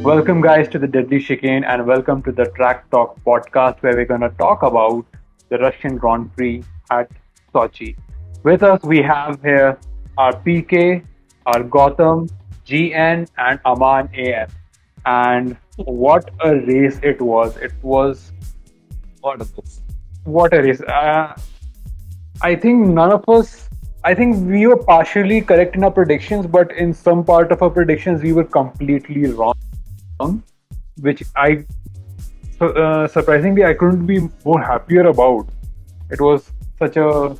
Welcome, guys, to the Deadly Chicane, and welcome to the Track Talk podcast, where we're going to talk about the Russian Grand Prix at Sochi. With us, we have here our PK, our Gotham, GN, and Aman AM. And what a race it was! It was what a race. I think none of us, I think we were partially correct in our predictions, but in some part of our predictions, we were completely wrong, which surprisingly, I couldn't be more happier about. It was such a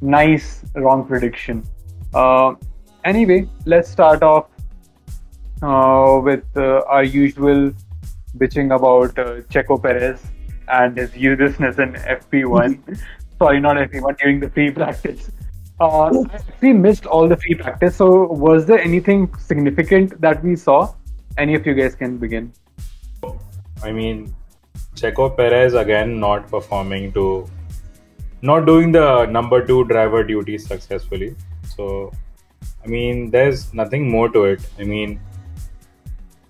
nice wrong prediction. Anyway, let's start off with our usual bitching about Checo Perez and his uselessness in FP1. Sorry, not FP1, during the free practice. I actually missed all the free practice. So, was there anything significant that we saw? Any of you guys can begin. I mean, Checo Perez again not doing the number two driver duties successfully. So, I mean, there's nothing more to it. I mean,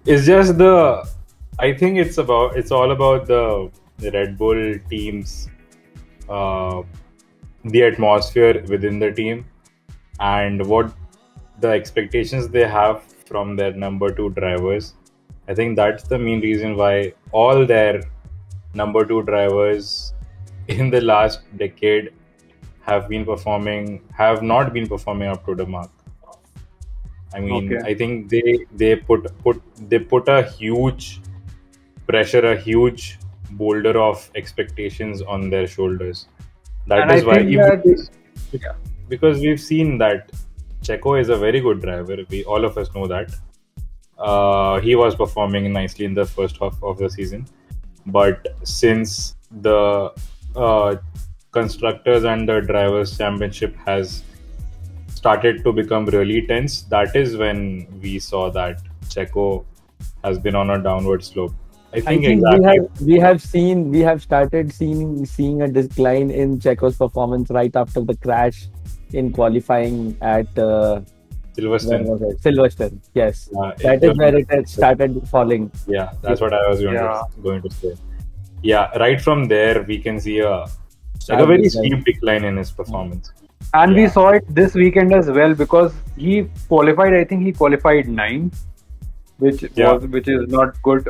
it's just I think it's all about the Red Bull team's, the atmosphere within the team and what the expectations they have from their number two drivers. I think that's the main reason why all their number two drivers in the last decade have not been performing up to the mark. I mean, Okay. I think they put a huge pressure, a huge boulder of expectations on their shoulders. That And I is why, think that, yeah. because we've seen that Checo is a very good driver. We all of us know that. He was performing nicely in the first half of the season, but since the constructors and the drivers championship has started to become really tense, that is when we saw that Checo has been on a downward slope. I I think think exactly. we have started seeing a decline in Checo's performance right after the crash in qualifying at where Silverstone. was it? Silverstone. Yes, that It is where it had started falling. Yeah, that's what I was Yeah. going to say. Yeah, right from there we can see a Sharp very decline. steep decline in his performance. And we Yeah. saw it this weekend as well because he qualified. I think he qualified 9th, which is not good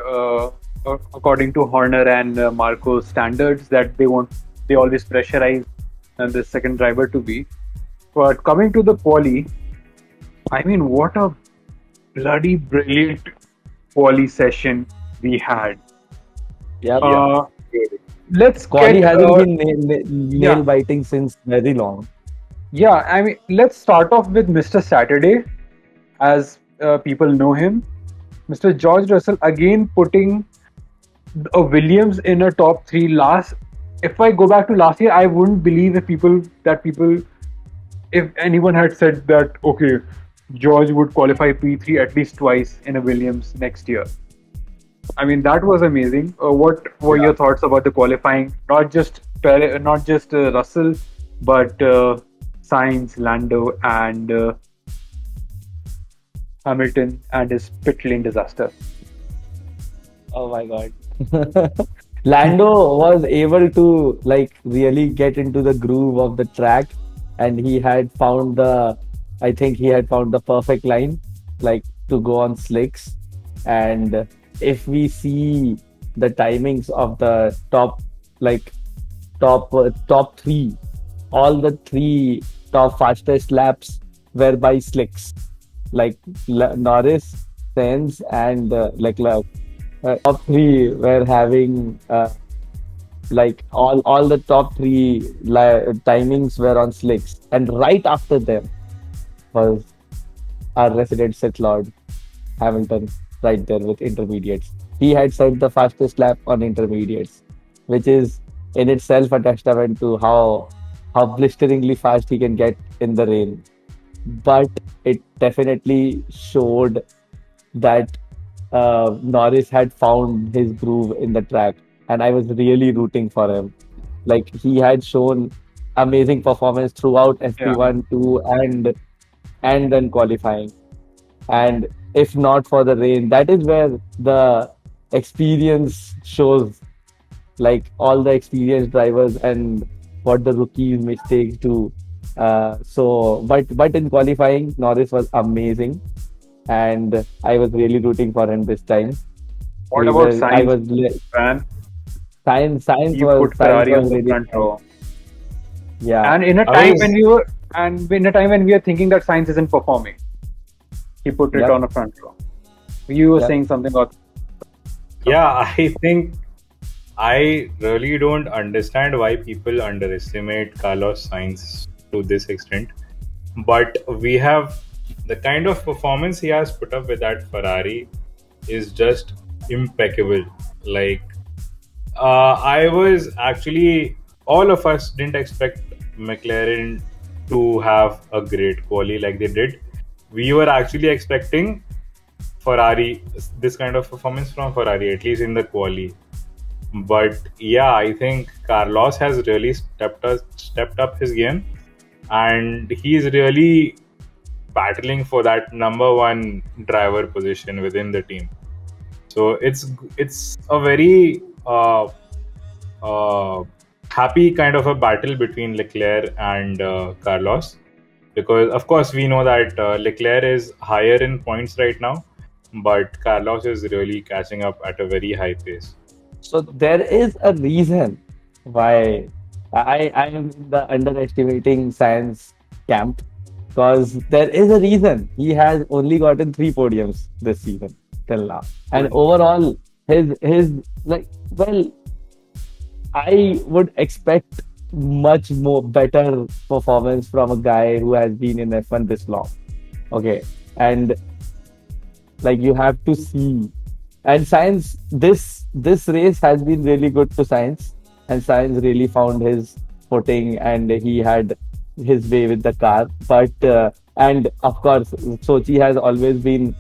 according to Horner and Marco's standards that they always pressurize the second driver to be. But coming to the quali, I mean, what a bloody brilliant quali session we had. Yeah, Uh, let's Quali get hasn't been yeah. nail biting since very long. Yeah, I mean, let's start off with Mr. Saturday, as people know him. Mr. George Russell again putting a Williams in a top three. If I go back to last year, I wouldn't believe if anyone had said that, okay, George would qualify P3 at least twice in a Williams next year. I mean, that was amazing. What were your thoughts about the qualifying? Not just Russell, but Sainz, Lando, and Hamilton and his pit lane disaster. Oh my god. Lando was able to really get into the groove of the track, and I think he had found the perfect line to go on slicks. And if we see the timings of the top three, all the three top fastest laps were by slicks, Norris, Sainz, and Leclerc. Top three were having all the top three timings were on slicks, and right after them was our resident Sith Lord Hamilton, right there with intermediates. He had set the fastest lap on intermediates, which is in itself a testament to how blisteringly fast he can get in the rain. But it definitely showed that Norris had found his groove in the track, and I was really rooting for him. He had shown amazing performance throughout FP1, 2, and then qualifying. And if not for the rain. That is where the experience shows, like all the experienced drivers and what the rookies mistakes do. But in qualifying, Norris was amazing, and I was really rooting for him this time. What about I Sainz, was man? You put Science Ferrari on was the really front row. yeah. And in a I time was when we were, and in a time when we are thinking that Sainz isn't performing, he put it Yep. on a front row. You were Yep. saying something about Yeah, I think I really don't understand why people underestimate Carlos Sainz to this extent. But we have the kind of performance he has put up with that Ferrari is just impeccable. Like, I was actually, all of us didn't expect McLaren to have a great quali like they did. We were actually expecting Ferrari, this kind of performance from Ferrari, at least in the quali. But yeah, I think Carlos has really stepped up his game, and he's really battling for that number one driver position within the team. So it's a very happy kind of a battle between Leclerc and Carlos, because of course we know that Leclerc is higher in points right now, but Carlos is really catching up at a very high pace. So there is a reason why I am in the underestimating science camp, because there is a reason he has only gotten 3 podiums this season till now, and overall his like, well, I would expect much more better performance from a guy who has been in F1 this long. Okay, and like you have to see, and science, this race has been really good to science, and science really found his footing, and he had his way with the car. But and of course Sochi has always been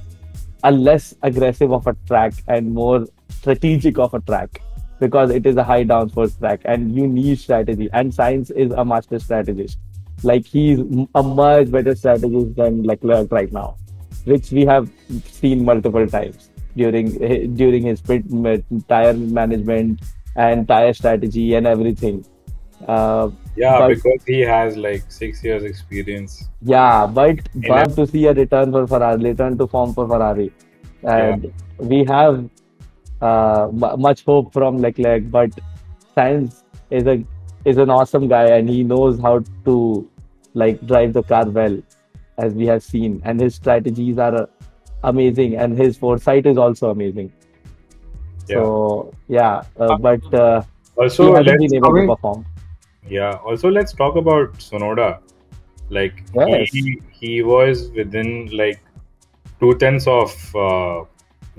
a less aggressive of a track and more strategic of a track, because it is a high downforce track and you need strategy, and science is a master strategist. Like he's a much better strategist than Leclerc right now, which we have seen multiple times during his tire management and tire strategy and everything. Yeah, But because he has like 6 years experience. yeah, but In to see a return to form for Ferrari, Yeah. and we have much hope from Leclerc. But Sainz is an awesome guy, and he knows how to like drive the car well, as we have seen, and his strategies are amazing, and his foresight is also amazing. Yeah. So yeah, but he Also, hasn't been able to coming- perform. also let's talk about Sonoda. Like Yes. he was within like 2/10 of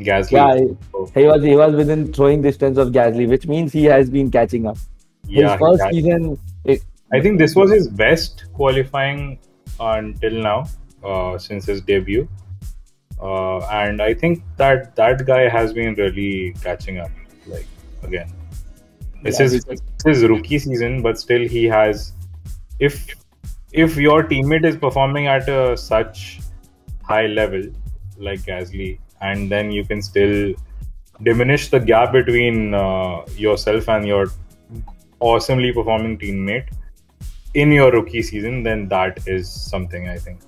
Gasly. Yeah, So, he was within throwing distance of Gasly, which means he has been catching up. His yeah, first he has- season, I think this was his best qualifying until now, since his debut. And I think that guy has been really catching up. Like again, this Yeah, is his rookie season, but still he has. If your teammate is performing at a such high level like Gasly, and then you can still diminish the gap between yourself and your awesomely performing teammate in your rookie season, then that is something I think.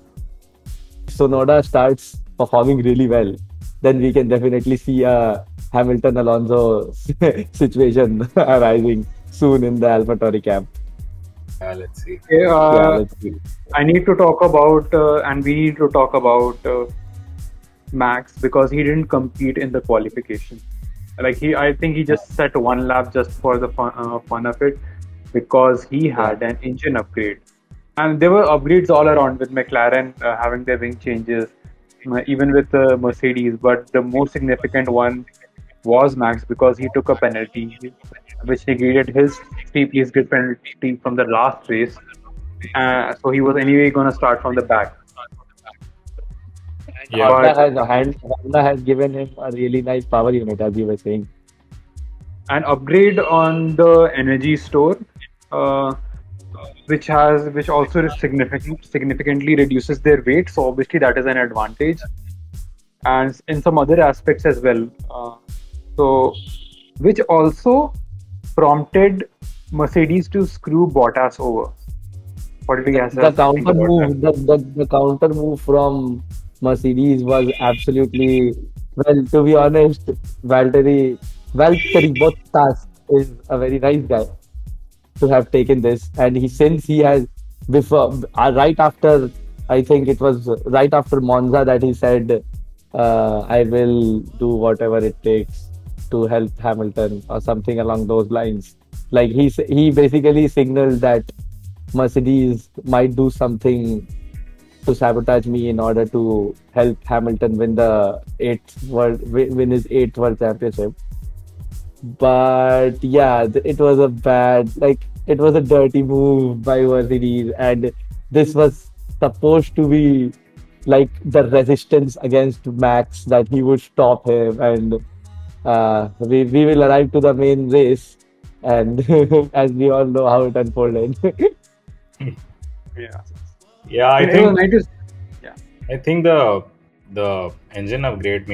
Sonoda starts performing really well, then we can definitely see a Hamilton Alonso situation arising soon in the AlphaTauri camp. Let's see. Okay, Yeah, let's see. I need to talk about, and we need to talk about Max, because he didn't compete in the qualification. Like I think he just set one lap just for the fun of it, because he had an engine upgrade, and there were upgrades all around with McLaren having their wing changes, even with Mercedes. But the most significant one was Max, because he took a penalty, which negated his 3 place grid penalty from the last race. So he was anyway going to start from the back. Yeah, Honda has given him a really nice power unit, as you were saying. An upgrade on the energy store, which also significantly reduces their weight. So obviously that is an advantage. and in some other aspects as well. So, which also prompted Mercedes to screw Bottas over. What did you guys The think counter about that? move, the counter move from Mercedes was absolutely, well. To be honest, Valtteri Bottas is a very nice guy to have taken this, and since he has before right after, I think it was right after Monza that he said, I will do whatever it takes to help Hamilton or something along those lines. Like he basically signaled that Mercedes might do something to sabotage me in order to help Hamilton win his eighth world championship. But yeah, it was a it was a dirty move by Mercedes, and this was supposed to be like the resistance against Max, that he would stop him, and we will arrive to the main race, and as we all know how it unfolded. Yeah, Yeah, I it was think nice. Yeah, I think the engine upgrade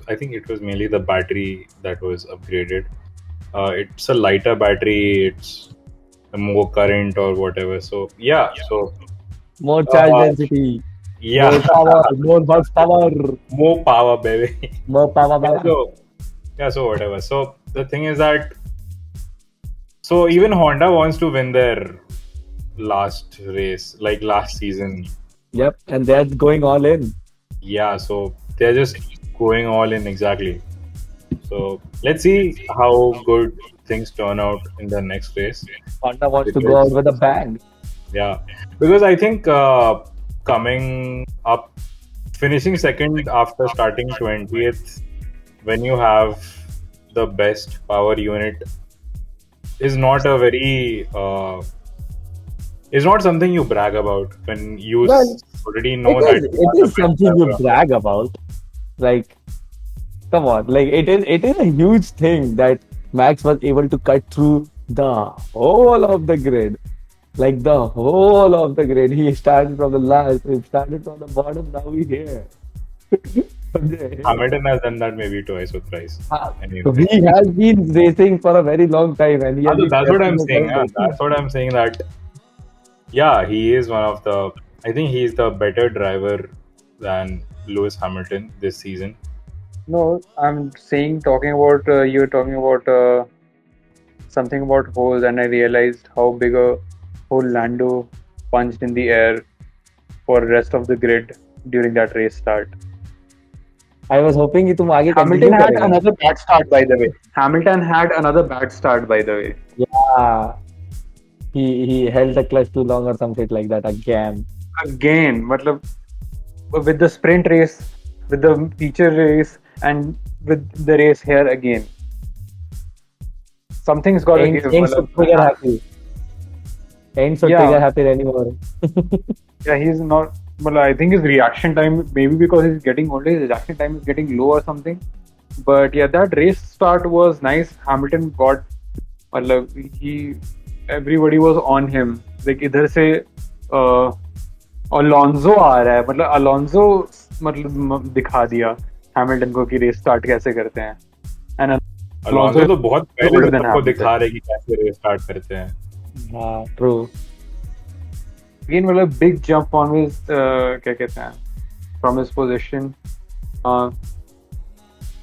I think it was mainly the battery that was upgraded. It's a lighter battery, it's a more current or whatever. So yeah, so More charge uh, density, yeah, more power, more bus power, more power, baby. more power, Yeah, power. so whatever. So the thing is that so even Honda wants to win their last race, like last season. Yep, and they're going all in. Yeah, so they're just going all in exactly. So let's see how good things turn out in the next race. Honda wants to go out Because with a bang. yeah, because I think coming up, finishing second after starting 20th, when you have the best power unit, is not a very is not something you brag about when you Well, already know that you it are the is best something you driver. brag about. Like, come on, like it is a huge thing that Max was able to cut through the whole of the grid. Like the whole of the grid. He started from the last, he started from the bottom, now we're here. Hamilton has done that maybe twice or thrice. So he has been racing for a very long time, and he has been That's what I'm testing saying. himself. That's what I'm saying. That yeah, he is one of the. I think he's the better driver than Lewis Hamilton this season. no, I'm saying talking about you're talking about something about holes, and I realized how big a hole Lando punched in the air for rest of the grid during that race start. I was hoping कि तुम आगे Hamilton continue had करेगा. another bad start, by the way. Hamilton had another bad start, by the way. Yeah, he held the clutch too long or something like that again. Again, matlab, with the sprint race, with the feature race, and with the race here again. Something's got to Ain't give. ain't so trigger happy. Ain't so Yeah. trigger happy anymore. Yeah, he's not. Well, I think his reaction time, maybe because he's getting older, his reaction time is getting low or something. But yeah, that race start was nice. Hamilton got, मतलब everybody was on him. Like इधर से Alonso आ रहा है, मतलब Alonso मतलब दिखा दिया Hamilton को कि रेस स्टार्ट कैसे करते हैं. And Alonso तो बहुत पहले older से than सबको Hamilton. दिखा रहे कि कैसे रेस स्टार्ट करते हैं. True. again, मतलब big jump on his क्या कहते हैं, from his position.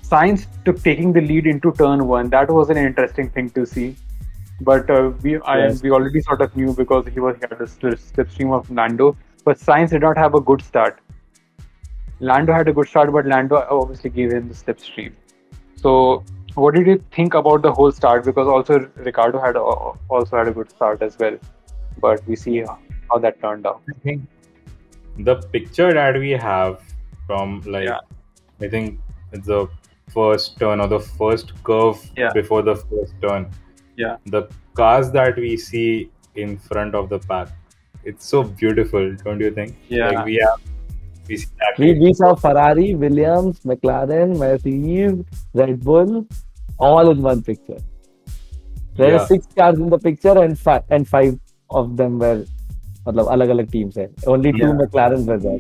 Sainz took taking the lead into turn one. That was an interesting thing to see. But we already sort of knew because he had a slipstream of Lando. But Sainz did not have a good start. Lando had a good start, but Lando obviously gave him the slipstream. So, what did you think about the whole start? Because also Ricardo had also had a good start as well. But we see how that turned out. I think the picture that we have from I think it's the first turn or the first curve before the first turn. Yeah. The cars that we see in front of the pack, it's so beautiful, don't you think? Yeah. Like we see that. We saw Ferrari, Williams, McLaren, Mercedes, Red Bull, all in one picture. There are 6 cars in the picture, and five of them were मतलब अलग-अलग teams है. Only 2 McLarens were there.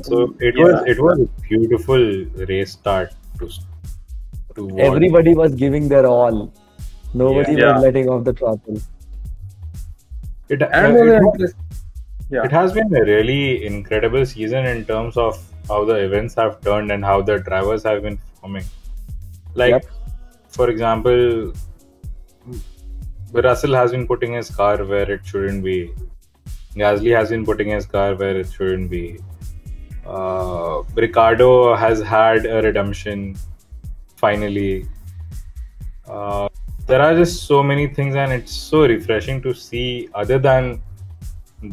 So Yeah. it was a beautiful race start to to watch. Everybody was giving their all. Yeah, Nobody was Yeah. letting off the throttle. And was it an was interest. Yeah. it has been a really incredible season in terms of how the events have turned and how the drivers have been performing. Like, Yep. for example, Russell has been putting his car where it shouldn't be. Gasly has been putting his car where it shouldn't be. Ricardo has had a redemption finally. Uh, there are just so many things, and it's so refreshing to see. Other than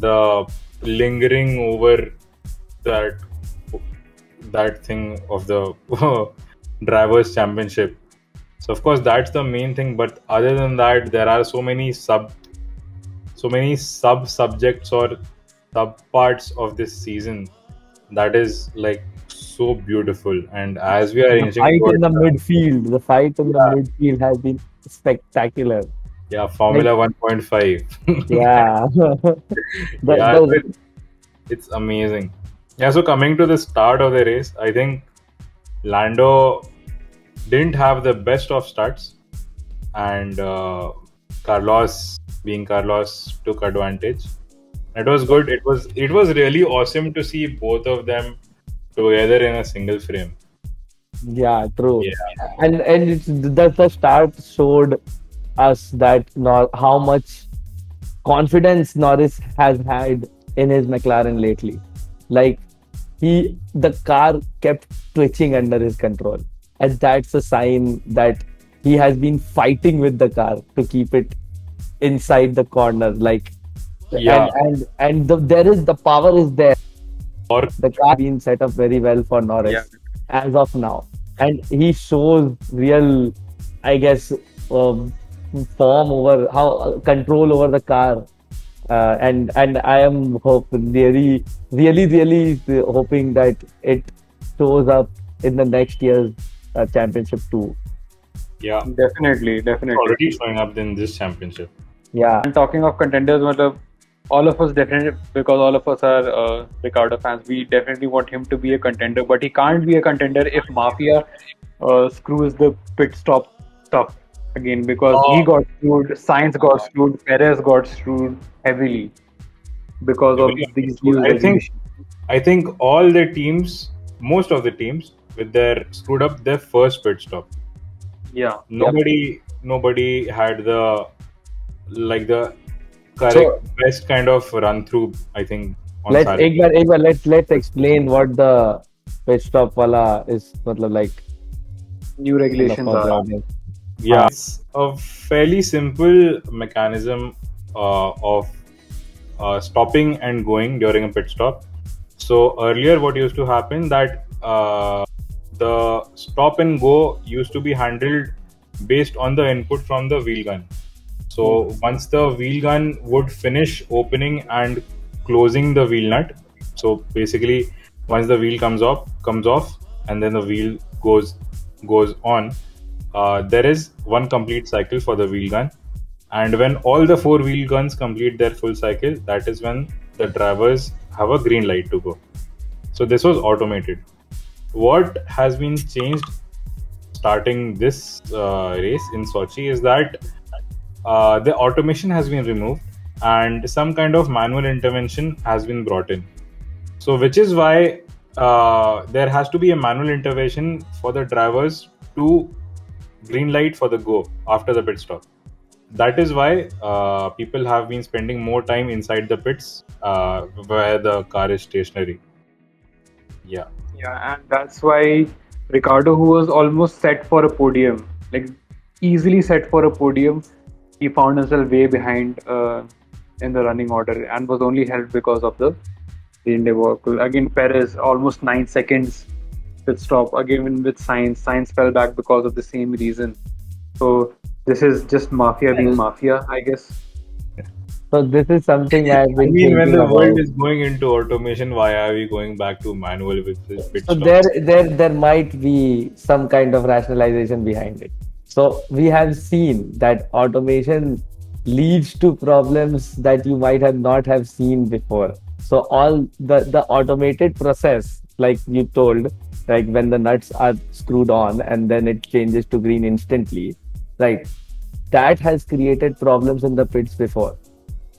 the lingering over that thing of the drivers' championship. So of course that's the main thing. But other than that, there are so many sub subjects or sub parts of this season that is like so beautiful. And as we are The inching fight in towards the midfield, the fight in the yeah, midfield has been spectacular. yeah, Like, Formula 1.5. yeah, Yeah, the it's amazing. Yeah, so coming to the start of the race, I think Lando didn't have the best of starts, and Carlos, being Carlos, took advantage. It was good. It was really awesome to see both of them together in a single frame. yeah, true. Yeah, And the start showed us that how much confidence Norris has had in his McLaren lately. Like the car kept twitching under his control, and that's a sign that he has been fighting with the car to keep it inside the corner. Like, yeah. there is the power is there. Or The car been set up very well for Yeah. Norris as of now, and he shows real, I guess, form over how control over the car. And I am really hoping that it shows up in the next year's championship too. yeah, Definitely. already showing up in this championship. Yeah, And talking of contenders, matlab, all of us definitely, because all of us are Ricardo fans, we definitely want him to be a contender. But he can't be a contender if Mafia screws the pit stop stuff again, because he Oh, got screwed, Sainz got screwed, Perez got screwed heavily because of heavily these understood. new regulations. I think all the teams, most of the teams, with their screwed up their first pit stop. Yeah. Nobody had the the correct so best kind of run through. I think on let's Saturday. एक बार let's explain what the pit stop wala is मतलब like New regulations for the are. audience. Yeah, it's a fairly simple mechanism of stopping and going during a pit stop. So earlier, what used to happen that the stop and go used to be handled based on the input from the wheel gun. So once the wheel gun would finish opening and closing the wheel nut, so basically once the wheel comes off, and then the wheel goes on. There is one complete cycle for the wheel gun, and when all the four wheel guns complete their full cycle, that is when the drivers have a green light to go. So this was automated. What has been changed starting this race in Sochi is that the automation has been removed and some kind of manual intervention has been brought in. So which is why there has to be a manual intervention for the drivers to green light for the go after the pit stop. That is why people have been spending more time inside the pits where the car is stationary. Yeah. Yeah, and that's why Ricardo, who was almost set for a podium, like easily set for a podium, he found himself way behind in the running order and was only helped because of the debacle. Again, Perez almost 9 seconds pit stop. Again with Sainz, Sainz fell back because of the same reason. So this is just mafia being mafia, I guess. So this is something I've I been mean, when thinking the world about. is going into automation, why are we going back to manual with this pit So stop? there might be some kind of rationalization behind it. So we have seen that automation leads to problems that you might have not have seen before. So all the automated process, like you told, like when the nuts are screwed on and then it changes to green instantly, right? That has created problems in the pits before.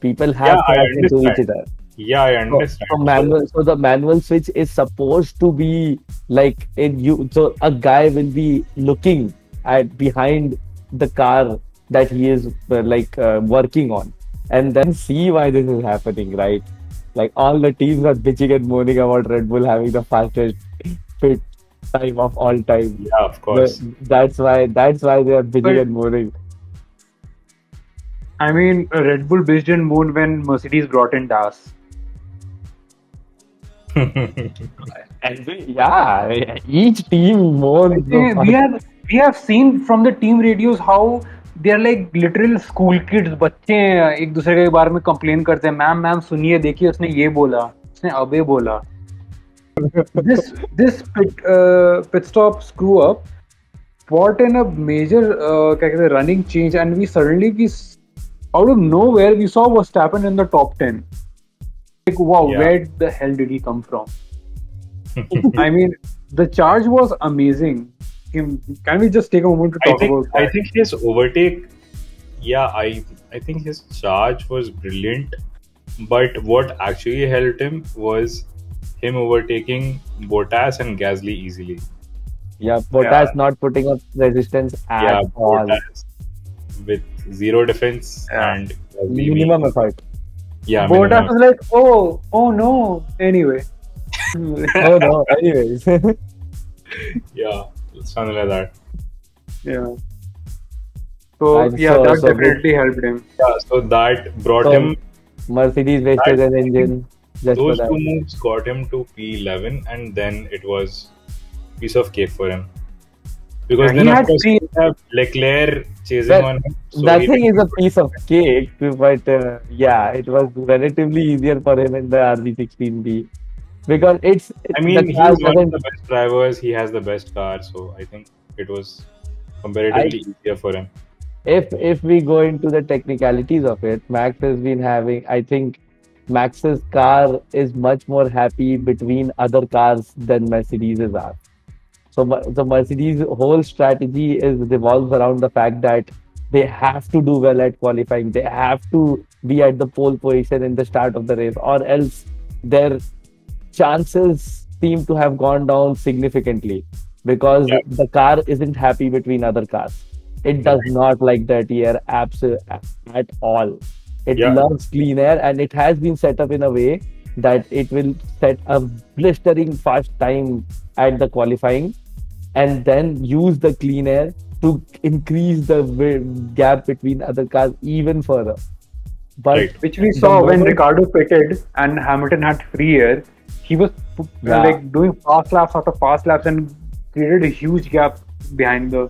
People Yeah, have I crashed into each understand. other. Yeah, I So, understand. So, so the manual switch is supposed to be like in you. So a guy will be looking at behind the car that he is working on, and then see why this is happening, right? Like all the teams are bitching and moaning about Red Bull having the fastest pit time of all time. yeah, of course. That's why they are bitching But and moaning. I mean, Red Bull bitched and moaned when Mercedes brought in Das. Yeah, each team moans the We have seen from the team radios how they are like literal school kids. बच्चे हैं, एक दूसरे के बारे में complain करते हैं, ma'am ma'am सुनिए देखिए उसने ये बोला, उसने अबे बोला. This pit stop screw up brought in a major क्या कहते हैं running change, and out of nowhere we saw Verstappen in the top 10. Like wow, Yeah. where the hell did he come from? I mean, the charge was amazing. Can we just take a moment to I talk think about I that? think his overtake, yeah, I think his charge was brilliant. But what actually helped him was him overtaking Bottas and Gasly easily. Yeah, Bottas not putting up resistance at Yeah, all. Bottas with zero defense Yeah. and Gasly Minimum making- effort. yeah, Bottas minimum. was like, oh no. Anyway, Oh no, anyways. Yeah, something like that. yeah. So And yeah, so- that so definitely helped him. Yeah, so that brought So, him. Mercedes wasted an engine just for Those that. two moves got him to P11, and then it was piece of cake for him. Because Yeah, then, he of had course, three- you have Leclerc chasing Well, on him. So That he thing is didn't a piece of cake, but yeah, it was relatively easier for him in the RB16B because I mean, the he's car one of doesn't. the best drivers. He has the best car, so I think it was comparatively easier for him. If we go into the technicalities of it, Max has been having. I think Max's car is much more happy between other cars than Mercedes's are. So the Mercedes' whole strategy is revolves around the fact that they have to do well at qualifying. They have to be at the pole position in the start of the race, or else their chances seem to have gone down significantly because Yeah. the car isn't happy between other cars. It does not like dirty air at all. It Yeah. loves clean air, and it has been set up in a way that it will set a blistering fast time at the qualifying and then use the clean air to increase the gap between other cars even further. But Right. Which we The saw when moment- Ricardo pitted and Hamilton had free air. He was Yeah. like doing fast laps after fast laps and created a huge gap behind the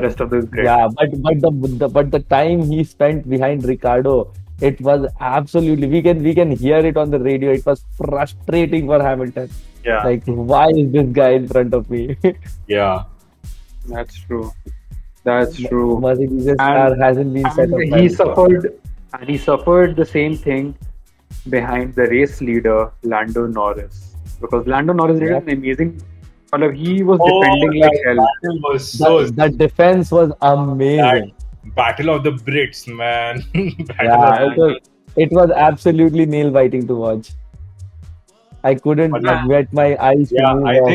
rest of the grid. yeah, but the time he spent behind Ricardo, it was absolutely we can hear it on the radio. It was frustrating for Hamilton. Yeah, Like, why is this guy in front of me? Yeah. that's true. That's true. Mercedes' car hasn't been set up. And well. he suffered the same thing behind the race leader Lando Norris, because Lando Norris did an amazing. Well, he was defending like that hell. battle was so The defense was amazing. that battle of the Brits, man. Battle Yeah, of- it was absolutely nail biting to watch. I couldn't Yeah. get my eyes to yeah, move I off.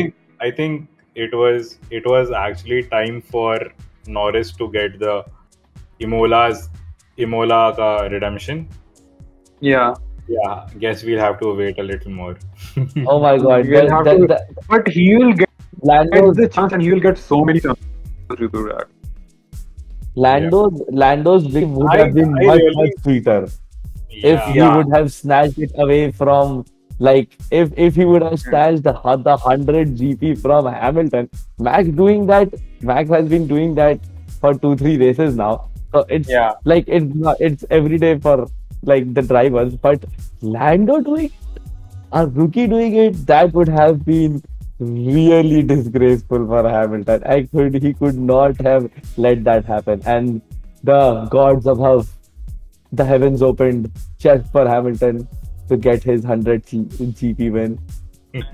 think it was actually time for Norris to get the Imola ka redemption. Yeah, Yeah, guess we'll have to wait a little more. Oh my god. We'll have to- but he will get Lando's the chance, and he will get so many chances to do that. Lando's win would I- have been I much, really- much sweeter if Yeah, he would have snatched it away from, like, if he would have snatched the 100 GP from Hamilton. Max has been doing that for 2-3 races now. So it's Yeah. like it's every day for like the drivers, but Lando doing it, a rookie doing it, that would have been really disgraceful for Hamilton. He could not have let that happen. And the gods above, the heavens opened just for Hamilton. to get his 100 GP win.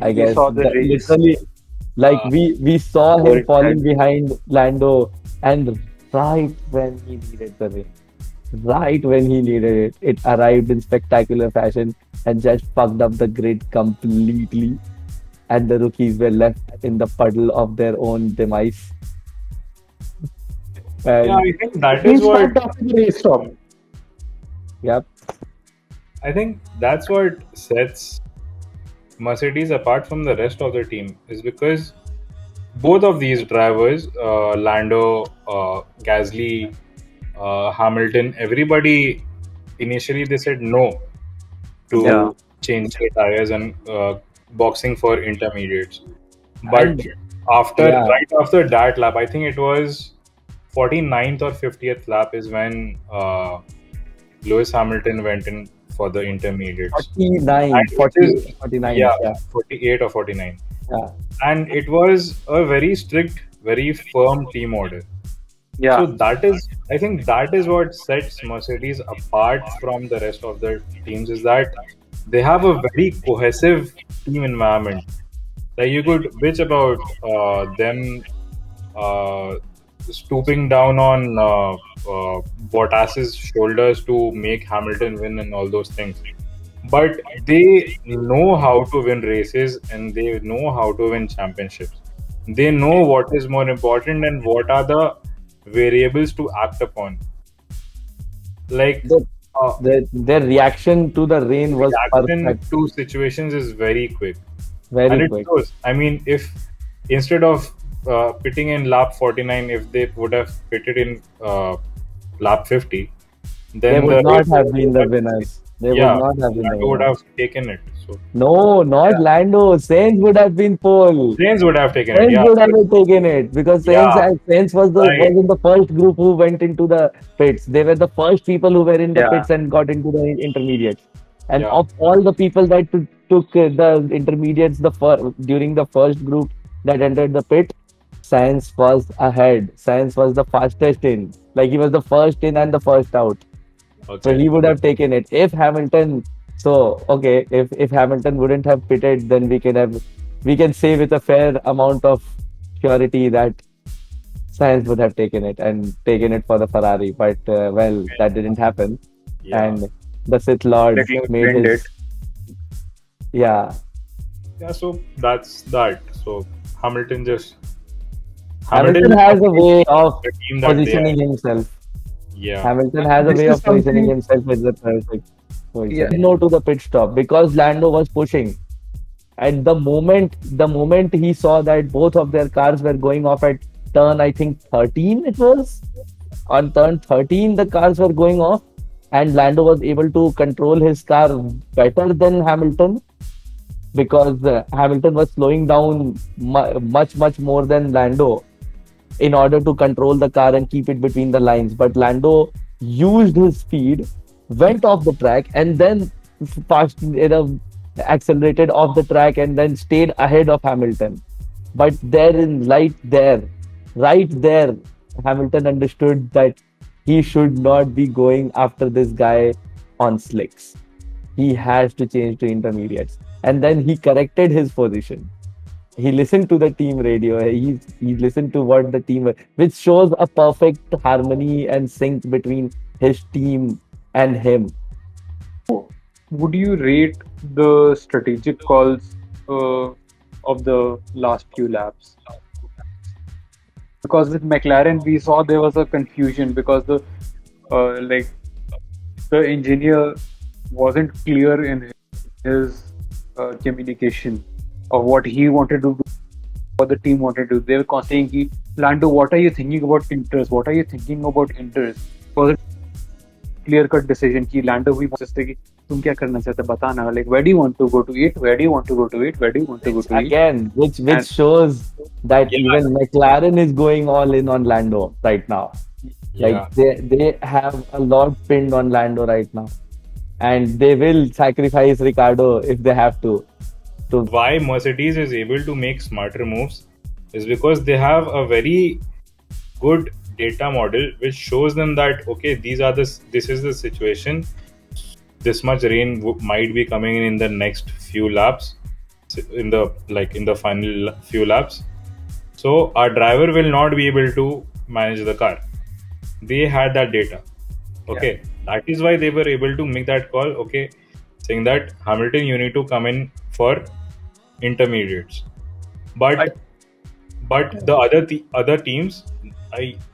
I We guess saw the race literally, like Uh, we saw over him its falling head. behind Lando, and right when he needed the win, right when he needed it, it arrived in spectacular fashion and just fucked up the grid completely. And the rookies were left in the puddle of their own demise. yeah, And I think that He is what stopped after the race stop. yep, I think that's what sets Mercedes apart from the rest of the team is because both of these drivers, Lando, Gasly, Hamilton, everybody initially they said no Yeah. to change their tires and boxing for intermediates. But and yeah, right after that lap, I think it was 49th or 50th lap is when Lewis Hamilton went in for the intermediates. 49, And it is, 49, yeah, yeah, 48 or 49. yeah. And it was a very strict, very firm team order. Yeah. So that is, I think that is what sets Mercedes apart from the rest of the teams is that they have a very cohesive team environment. Like you could bitch about them stooping down on Bottas's shoulders to make Hamilton win and all those things. But they know how to win races and they know how to win championships. They know what is more important and what are the variables to act upon. Like The, uh, their reaction to the rain was reaction perfect, to situations is very quick. And very it quick. shows. I mean, if instead of pitting in lap 49, if they would have pitted in lap 50, They then the would not race have would been the have, winners. They would yeah, not have been the Lando would winners. have taken it. So No, not Yeah. Lando. Sainz would have been pole. Sainz would have taken it. Sainz Yeah, would have taken it because yeah, Sainz was right. in the first group who went into the pits. They were the first people who were in the Yeah. pits and got into the intermediates. And Yeah, of all the people that took the intermediates during the first group that entered the pit, Sainz was ahead. Sainz was the fastest in. Like he was the first in and the first out. So okay. he would have taken it. If Hamilton, so okay, if Hamilton wouldn't have pitted, then we can say with a fair amount of surety that Sainz would have taken it and taken it for the Ferrari. But well, that didn't happen, Yeah, and the Sith Lord Leclerc made pinned his it. yeah. yeah. So that's that. So Hamilton just Hamilton Hamilton has a way of the team that they positioning are. himself. Yeah, Hamilton has a This way is of positioning something. himself with the perfect Yeah. position. No to the pit stop because Lando was pushing. At the moment he saw that both of their cars were going off at turn, I think 13 it was. On turn 13, the cars were going off, and Lando was able to control his car better than Hamilton because Hamilton was slowing down much more than Lando in order to control the car and keep it between the lines. But Lando used his speed, went off the track, and then accelerated off the track and then stayed ahead of Hamilton. But right there, Hamilton understood that he should not be going after this guy on slicks. He has to change to intermediates. And then he corrected his position. He listened to the team radio. He listened to what the team, which shows a perfect harmony and sync between his team and him. Would you rate the strategic calls of the last few laps? Because with McLaren, we saw there was a confusion because like the engineer wasn't clear in his communication of what he wanted to do, what the team wanted to do. They were saying, Lando, what are you thinking about inters? What are you thinking about inters? It was a clear-cut decision कि Lando भी सोचते कि तुम क्या करना चाहते बताना, like where do you want to go to it, where do you want to go to it, where do you want to go to it. Again, which And shows that yeah, even McLaren is going all in on Lando right now. yeah. Like they have a lot pinned on Lando right now, and they will sacrifice Ricardo if they have to. Why Mercedes is able to make smarter moves is because they have a very good data model which shows them that okay, this is the situation. this much rain might be coming in the next few laps, in the final few laps. So our driver will not be able to manage the car. They had that data. Okay, that is why they were able to make that call. Okay, saying that Hamilton, you need to come in for intermediates. But the other teams,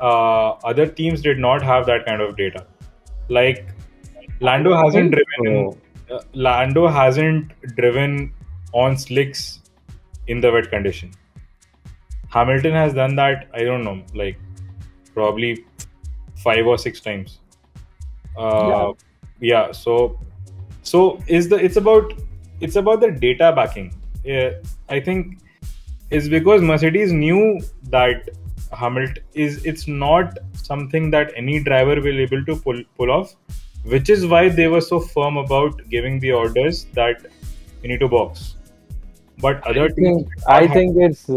other teams did not have that kind of data. Like Lando hasn't driven on slicks in the wet condition. Hamilton has done that, I don't know, like probably 5 or 6 times. Yeah. So it's about the data backing. I think it's because Mercedes knew that Hamilton it's not something that any driver will able to pull off, which is why they were so firm about giving the orders that you need to box. But other teams, I think it's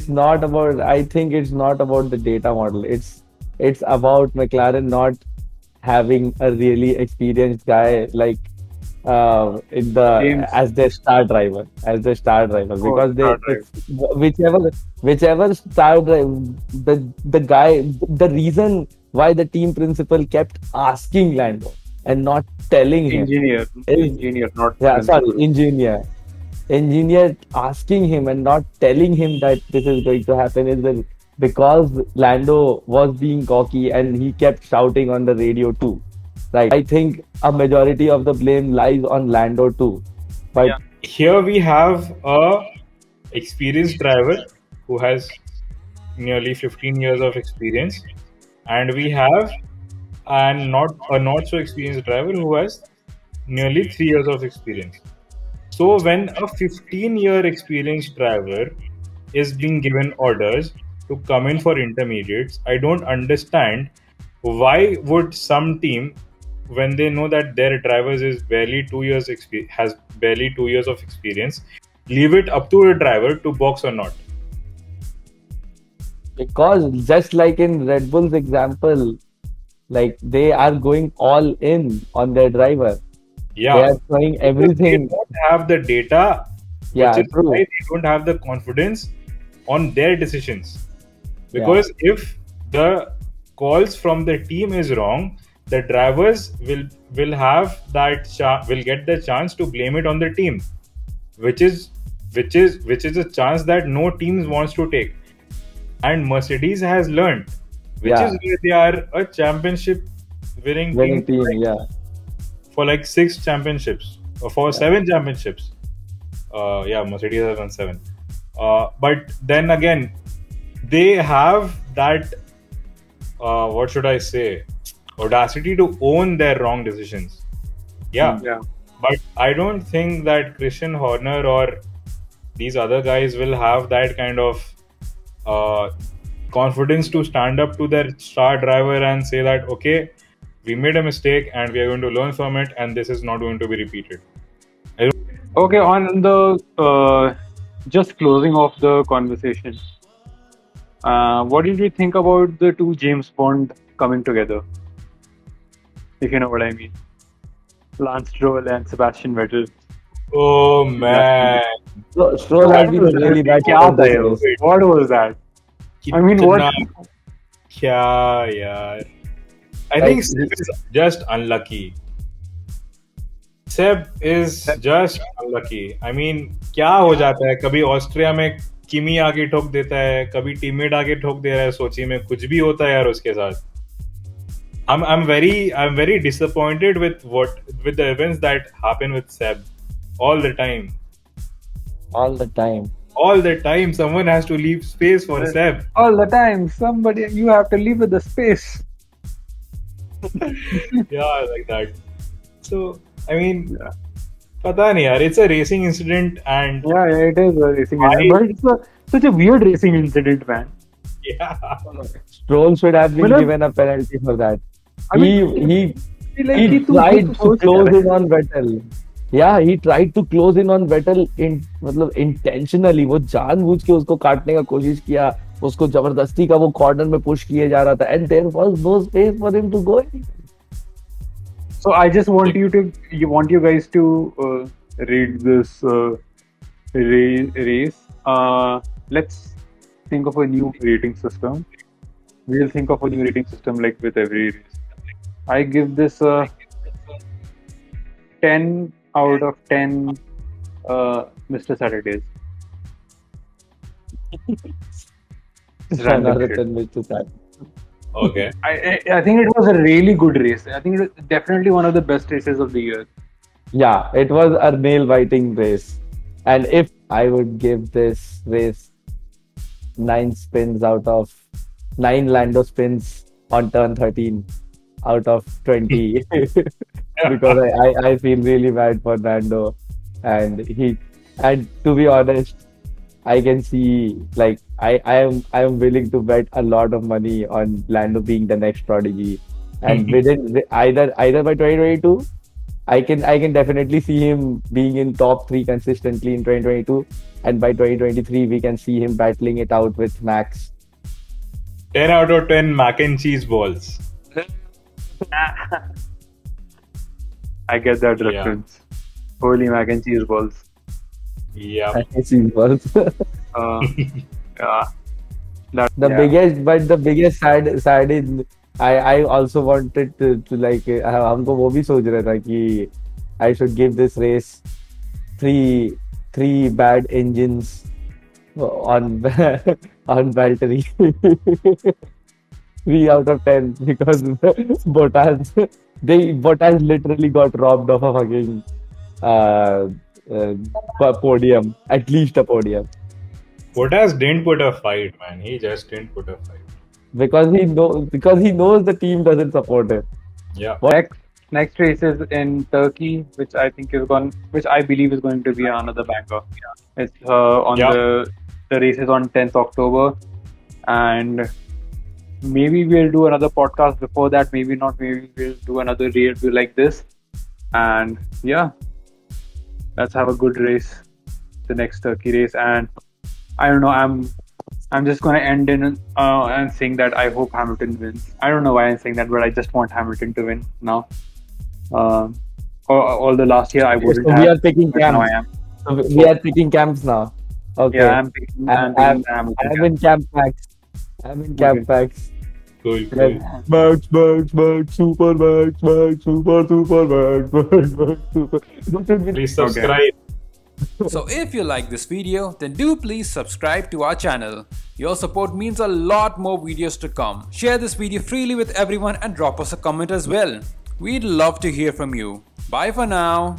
not about. I think it's not about the data model. It's about McLaren not having a really experienced guy like as their star driver, because whichever star driver, the reason why the team principal kept asking Lando and not telling him, engineer asking him and not telling him that this is going to happen is that because Lando was being cocky and he kept shouting on the radio too. Right. I think a majority of the blame lies on Lando too. But here we have a experienced driver who has nearly 15 years of experience, and we have a not so experienced driver who has nearly 3 years of experience. So when a 15-year experienced driver is being given orders to come in for intermediates, I don't understand why would some team, when they know that their drivers is barely 2 years has barely 2 years of experience, leave it up to a driver to box or not. Because just like in Red Bull's example, like they are going all in on their driver. Yeah, they are throwing everything. They don't have the data. Yeah, which is why they don't have the confidence on their decisions. Because if the calls from the team is wrong, the drivers will have that will get the chance to blame it on the team, which is a chance that no team wants to take. And Mercedes has learned, which is where they are a championship winning team. For like 6 championships or for 7 championships. Mercedes has won 7. But then again, they have that what should I say, audacity to own their wrong decisions. But I don't think that Christian Horner or these other guys will have that kind of confidence to stand up to their star driver and say that, okay, we made a mistake and we are going to learn from it and this is not going to be repeated. Okay, on the just closing off the conversation, what did you think about the 2 James Bond coming together? If you know what I mean. Lance Stroll and Sebastian Vettel. Oh man. Stroll has been really bad. What was that? I mean, what? Yeah. I think Seb is just unlucky. Seb is just unlucky. I mean, क्या हो जाता है? कभी Austria में किमी आगे ठोक देता है, कभी टीममेट आगे ठोक दे रहा है, सोची में कुछ भी होता है यार उसके साथ. I'm very disappointed with the events that happen with Seb all the time. All the time, someone has to leave space for Seb. All the time, you have to leave with the space. Yeah, like that. So, I mean, pata nahi yaar, it's a racing incident and... Yeah, it is a racing incident, but it's such a weird racing incident, man. Yeah. Stroll should have been given a penalty for that. He tried to close in on Vettel. Yeah, he tried to close in on Vettel intentionally. वो जानबूझ के उसको काटने का कोशिश किया, उसको जबरदस्ती का वो कॉर्नर में पुश किए जा रहा था, and there was no space for him to go. So I just want you guys to read this race. Let's think of a new rating system. We'll think of a new rating system like with every race. I give this a 10 out of 10 Mr. Saturdays. Just random Another shit. 10 minutes to that. Okay. I think it was a really good race. I think it was definitely one of the best races of the year. Yeah, it was a nail-biting race. And if I would give this race 9 spins out of 9 Lando spins on turn 13 out of 20 because I feel really bad for Lando and to be honest, I can see like I am willing to bet a lot of money on Lando being the next prodigy, and within either by 2022, I can definitely see him being in top 3 consistently in 2022, and by 2023 we can see him battling it out with Max. 10 out of 10 mac and cheese balls. I get that Yeah. reference. Holy mac and cheese balls. Yeah. I can see balls. Yeah. That, The yeah. biggest sad is I also wanted to like हमको वो भी सोच रहा था कि I should give this race three bad engines on on Valtteri. 3 out of 10 because Bottas literally got robbed of a fucking podium, at least a podium. Bottas didn't put a fight, man. He just didn't put a fight. Because he knows the team doesn't support him. Yeah. Next race is in Turkey, which I believe is going to be another banger. It's on Yeah. the race is on 10th October, and maybe we'll do another podcast before that. Maybe not. Maybe we'll do another review like this, and yeah, let's have a good race, the next Turkey race. And I don't know. I'm just gonna end in and saying that I hope Hamilton wins. I don't know why I'm saying that, but I just want Hamilton to win now. All the last year I wouldn't So have. we are picking but now I camps. am. So we are picking camps now. Okay. Yeah, I'm picking Hamilton. I'm in camp packs. I'm in camp packs. Cool. Max, super Max, super super. Please subscribe. So if you like this video, then do please subscribe to our channel. Your support means a lot more videos to come. Share this video freely with everyone and drop us a comment as well. We'd love to hear from you. Bye for now.